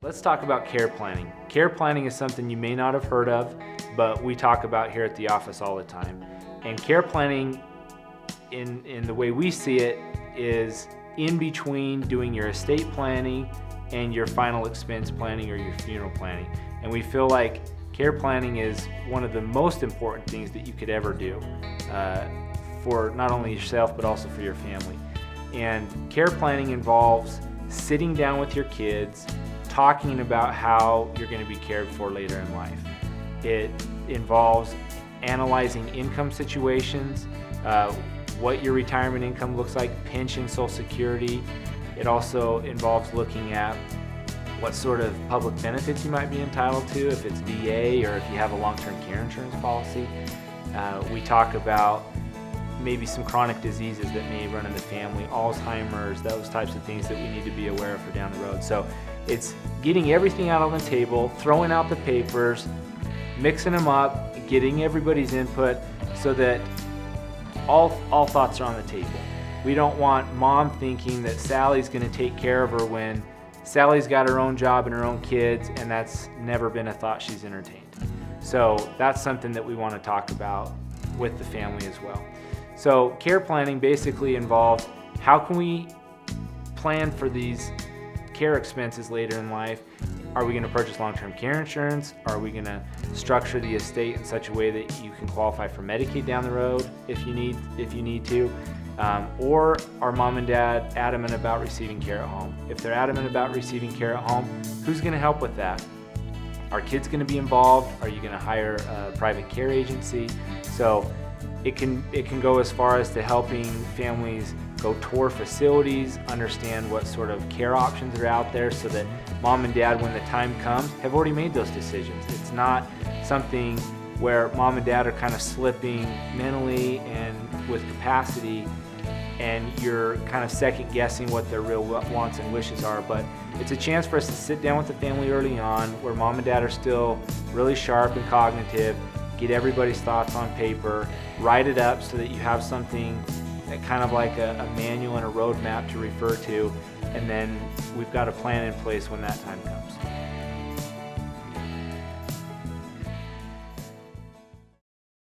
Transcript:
Let's talk about care planning. Care planning is something you may not have heard of, but we talk about here at the office all the time. And care planning, in the way we see it, is in between doing your estate planning and your final expense planning or your funeral planning. And we feel like care planning is one of the most important things that you could ever do for not only yourself but also for your family. And care planning involves sitting down with your kids, talking about how you're going to be cared for later in life. It involves analyzing income situations, what your retirement income looks like, pension, Social Security. It also involves looking at what sort of public benefits you might be entitled to, if it's VA or if you have a long-term care insurance policy. We talk about maybe some chronic diseases that may run in the family, Alzheimer's, those types of things that we need to be aware of for down the road. So it's getting everything out on the table, throwing out the papers, mixing them up, getting everybody's input so that all thoughts are on the table. We don't want mom thinking that Sally's going to take care of her when Sally's got her own job and her own kids, and that's never been a thought she's entertained. So that's something that we want to talk about with the family as well. So care planning basically involves how can we plan for these care expenses later in life. Are we going to purchase long-term care insurance? Are we going to structure the estate in such a way that you can qualify for Medicaid down the road if you need to? Or are mom and dad adamant about receiving care at home? If they're adamant about receiving care at home, who's going to help with that? Are kids going to be involved? Are you going to hire a private care agency? So it can go as far as to helping families go tour facilities, understand what sort of care options are out there so that mom and dad, when the time comes, have already made those decisions. It's not something where mom and dad are kind of slipping mentally and with capacity and you're kind of second guessing what their real wants and wishes are. But it's a chance for us to sit down with the family early on where mom and dad are still really sharp and cognitive, get everybody's thoughts on paper, write it up so that you have something that kind of like a manual and a roadmap to refer to, and then we've got a plan in place when that time comes.